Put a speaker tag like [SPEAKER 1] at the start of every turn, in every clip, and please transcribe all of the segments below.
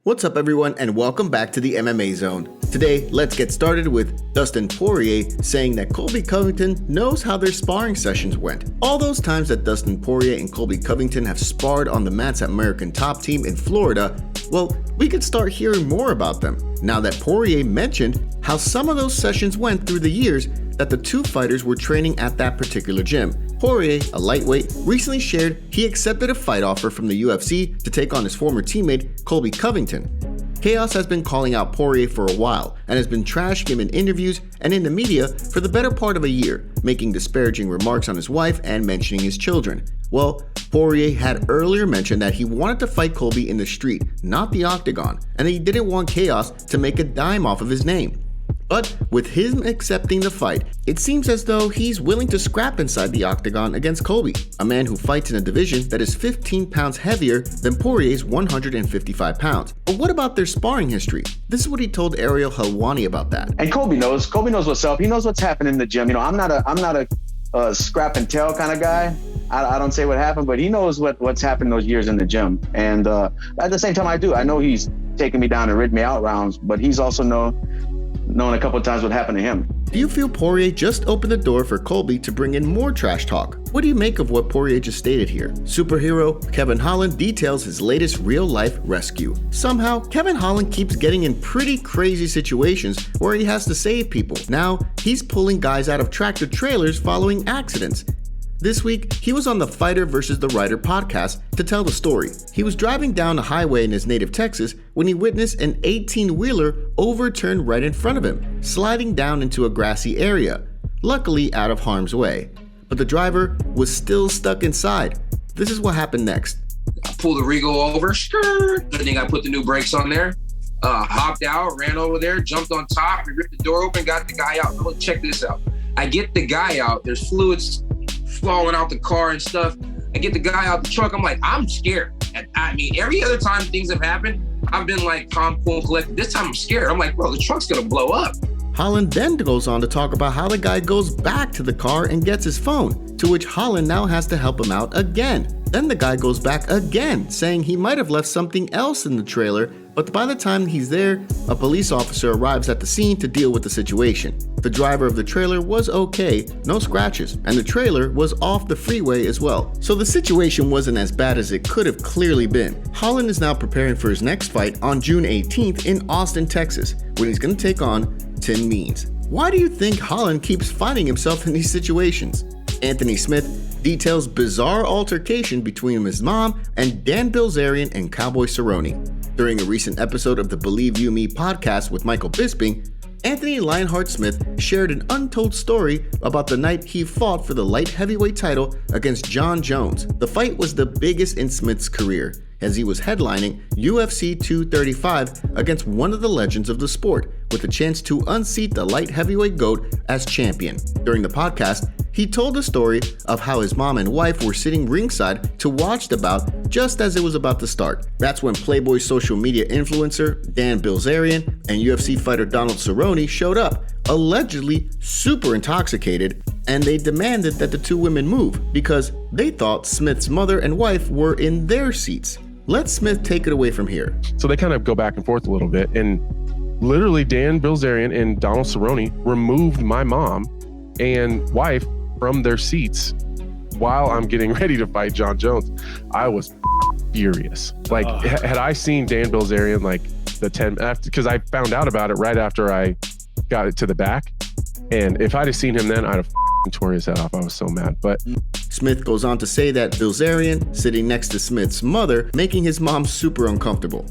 [SPEAKER 1] What's up everyone and welcome back to the MMA Zone. Today, let's get started with Dustin Poirier saying that Colby Covington knows how their sparring sessions went. All those times that Dustin Poirier and Colby Covington have sparred on the mats at American Top Team in Florida, well, we could start hearing more about them. Now that Poirier mentioned how some of those sessions went through the years that the two fighters were training at that particular gym. Poirier, a lightweight, recently shared he accepted a fight offer from the UFC to take on his former teammate, Colby Covington. Chaos has been calling out Poirier for a while and has been trashing him in interviews and in the media for the better part of a year, making disparaging remarks on his wife and mentioning his children. Well, Poirier had earlier mentioned that he wanted to fight Colby in the street, not the octagon, and that he didn't want Chaos to make a dime off of his name. But with him accepting the fight, it seems as though he's willing to scrap inside the octagon against Colby, a man who fights in a division that is 15 pounds heavier than Poirier's 155 pounds. But what about their sparring history? This is what he told Ariel Helwani about that.
[SPEAKER 2] And Colby knows what's up. He knows what's happening in the gym. You know, I'm not a scrap and tell kind of guy. I don't say what happened, but he knows what's happened those years in the gym. And at the same time, I know he's taken me down and rid me out rounds, but he's also known a couple of times what happened to him.
[SPEAKER 1] Do you feel Poirier just opened the door for Colby to bring in more trash talk? What do you make of what Poirier just stated here? Superhero Kevin Holland details his latest real-life rescue. Somehow, Kevin Holland keeps getting in pretty crazy situations where he has to save people. Now, he's pulling guys out of tractor trailers following accidents. This week, he was on the Fighter vs. the Writer podcast to tell the story. He was driving down a highway in his native Texas when he witnessed an 18-wheeler overturn right in front of him, sliding down into a grassy area, luckily out of harm's way. But the driver was still stuck inside. This is what happened next.
[SPEAKER 3] I pulled the Rego over, I think I put the new brakes on there, hopped out, ran over there, jumped on top, we ripped the door open, got the guy out. Look, check this out. I get the guy out, there's fluids falling out the car and stuff. I get the guy out the truck. I'm like, I'm scared. And I mean, every other time things have happened, I've been like calm, cool, collected. This time I'm scared. I'm like, bro, the truck's gonna blow up.
[SPEAKER 1] Holland then goes on to talk about how the guy goes back to the car and gets his phone, to which Holland now has to help him out again. Then the guy goes back again, saying he might have left something else in the trailer, but by the time he's there, a police officer arrives at the scene to deal with the situation. The driver of the trailer was okay, no scratches, and the trailer was off the freeway as well. So the situation wasn't as bad as it could have clearly been. Holland is now preparing for his next fight on June 18th in Austin, Texas, when he's going to take on Tim Means. Why do you think Holland keeps finding himself in these situations? Anthony Smith details bizarre altercation between his mom and Dan Bilzerian and Cowboy Cerrone. During a recent episode of the Believe You Me podcast with Michael Bisping, Anthony Lionheart Smith shared an untold story about the night he fought for the light heavyweight title against John Jones. The fight was the biggest in Smith's career, as he was headlining UFC 235 against one of the legends of the sport, with a chance to unseat the light heavyweight GOAT as champion. During the podcast, he told the story of how his mom and wife were sitting ringside to watch the bout just as it was about to start. That's when Playboy social media influencer Dan Bilzerian and UFC fighter Donald Cerrone showed up, allegedly super intoxicated, and they demanded that the two women move because they thought Smith's mother and wife were in their seats. Let Smith take it away from here.
[SPEAKER 4] So they kind of go back and forth a little bit, and literally Dan Bilzerian and Donald Cerrone removed my mom and wife from their seats while I'm getting ready to fight John Jones. I was furious. Like, had I seen Dan Bilzerian like the 10 after, because I found out about it right after I got it to the back, and if I'd have seen him then, I'd have tore his head off. I was so mad. But
[SPEAKER 1] Smith goes on to say that Bilzerian sitting next to Smith's mother, making his mom super uncomfortable.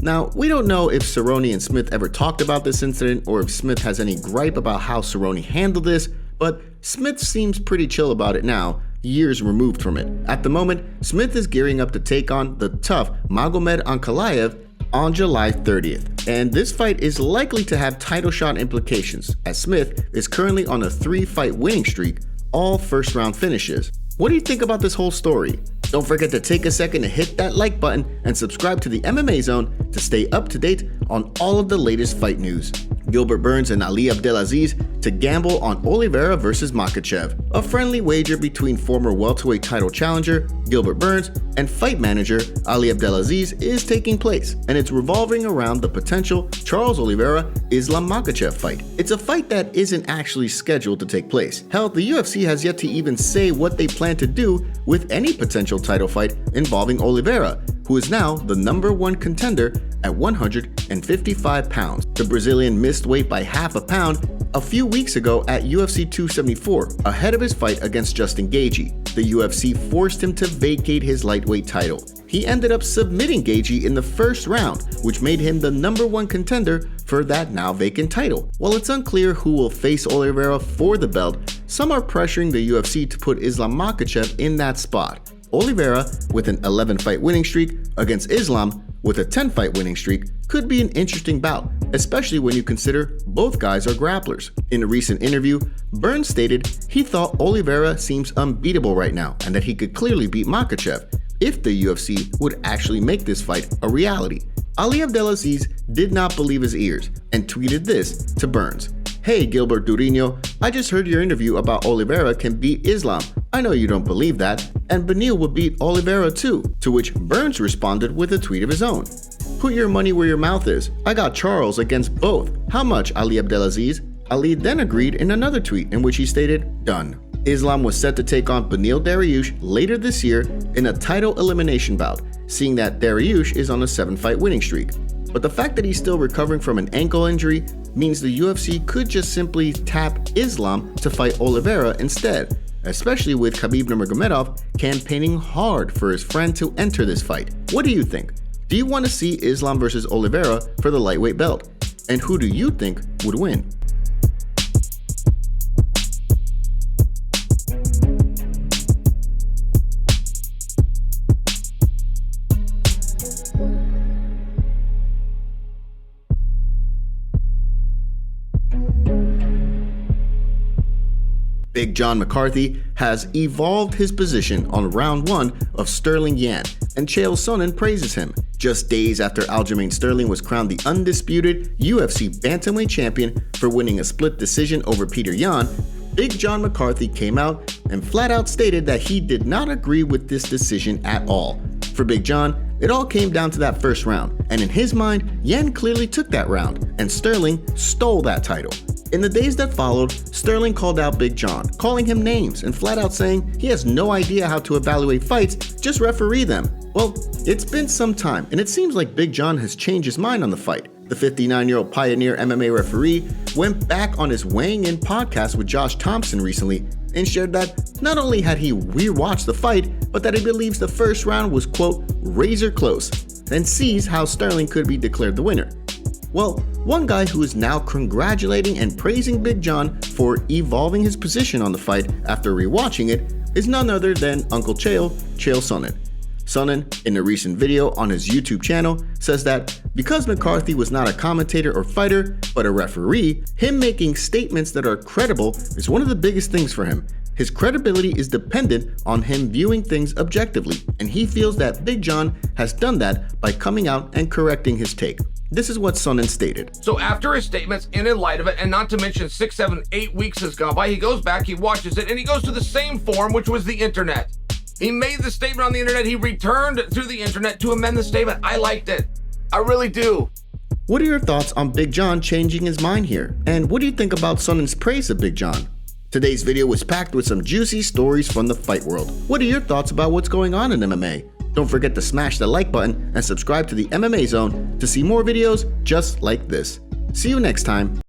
[SPEAKER 1] Now, we don't know if Cerrone and Smith ever talked about this incident or if Smith has any gripe about how Cerrone handled this, but Smith seems pretty chill about it now, years removed from it. At the moment, Smith is gearing up to take on the tough Magomed Ankalaev on July 30th, and this fight is likely to have title shot implications, as Smith is currently on a 3-fight winning streak, all first-round finishes. What do you think about this whole story? Don't forget to take a second to hit that like button and subscribe to the MMA Zone to stay up to date on all of the latest fight news. Gilbert Burns and Ali Abdelaziz to gamble on Oliveira versus Makhachev, a friendly wager between former welterweight title challenger Gilbert Burns and fight manager Ali Abdelaziz is taking place, and it's revolving around the potential Charles Oliveira-Islam Makhachev fight. It's a fight that isn't actually scheduled to take place. Hell, the UFC has yet to even say what they plan to do with any potential title fight involving Oliveira, who is now the #1 contender at 155 pounds. The Brazilian missed weight by half a pound a few weeks ago at UFC 274, ahead of his fight against Justin Gaethje. The UFC forced him to vacate his lightweight title. He ended up submitting Gaethje in the first round, which made him the #1 contender for that now vacant title. While it's unclear who will face Oliveira for the belt, some are pressuring the UFC to put Islam Makhachev in that spot. Oliveira, with an 11-fight winning streak, against Islam, with a 10-fight winning streak, could be an interesting bout, especially when you consider both guys are grapplers. In a recent interview, Burns stated he thought Oliveira seems unbeatable right now and that he could clearly beat Makhachev if the UFC would actually make this fight a reality. Ali Abdelaziz did not believe his ears and tweeted this to Burns. "Hey Gilbert Durinho, I just heard your interview about Oliveira can beat Islam. I know you don't believe that, and Beneil would beat Oliveira too," to which Burns responded with a tweet of his own. "Put your money where your mouth is. I got Charles against both. How much, Ali Abdelaziz?" Ali then agreed in another tweet in which he stated, "Done." Islam was set to take on Beneil Dariush later this year in a title elimination bout, seeing that Dariush is on a 7-fight winning streak. But the fact that he's still recovering from an ankle injury means the UFC could just simply tap Islam to fight Oliveira instead, especially with Khabib Nurmagomedov campaigning hard for his friend to enter this fight. What do you think? Do you want to see Islam versus Oliveira for the lightweight belt? And who do you think would win? Big John McCarthy has evolved his position on round 1 of Sterling Yan, and Chael Sonnen praises him. Just days after Aljamain Sterling was crowned the undisputed UFC bantamweight champion for winning a split decision over Peter Yan, Big John McCarthy came out and flat out stated that he did not agree with this decision at all. For Big John, it all came down to that first round, and in his mind, Yan clearly took that round, and Sterling stole that title. In the days that followed, Sterling called out Big John, calling him names and flat out saying he has no idea how to evaluate fights, just referee them. Well, it's been some time, and it seems like Big John has changed his mind on the fight. The 59-year-old Pioneer MMA referee went back on his weighing in podcast with Josh Thompson recently and shared that not only had he rewatched the fight, but that he believes the first round was, quote, razor close, and sees how Sterling could be declared the winner. Well, one guy who is now congratulating and praising Big John for evolving his position on the fight after rewatching it is none other than Uncle Chael Sonnen. Sonnen, in a recent video on his YouTube channel, says that because McCarthy was not a commentator or fighter, but a referee, him making statements that are credible is one of the biggest things for him. His credibility is dependent on him viewing things objectively, and he feels that Big John has done that by coming out and correcting his take. This is what Sonnen stated.
[SPEAKER 5] So after his statements and in light of it, and not to mention 6, 7, 8 weeks has gone by, he goes back, he watches it, and he goes to the same forum, which was the internet. He made the statement on the internet. He returned through the internet to amend the statement. I liked it. I really do.
[SPEAKER 1] What are your thoughts on Big John changing his mind here? And what do you think about Sonnen's praise of Big John? Today's video was packed with some juicy stories from the fight world. What are your thoughts about what's going on in MMA? Don't forget to smash the like button and subscribe to the MMA Zone to see more videos just like this. See you next time.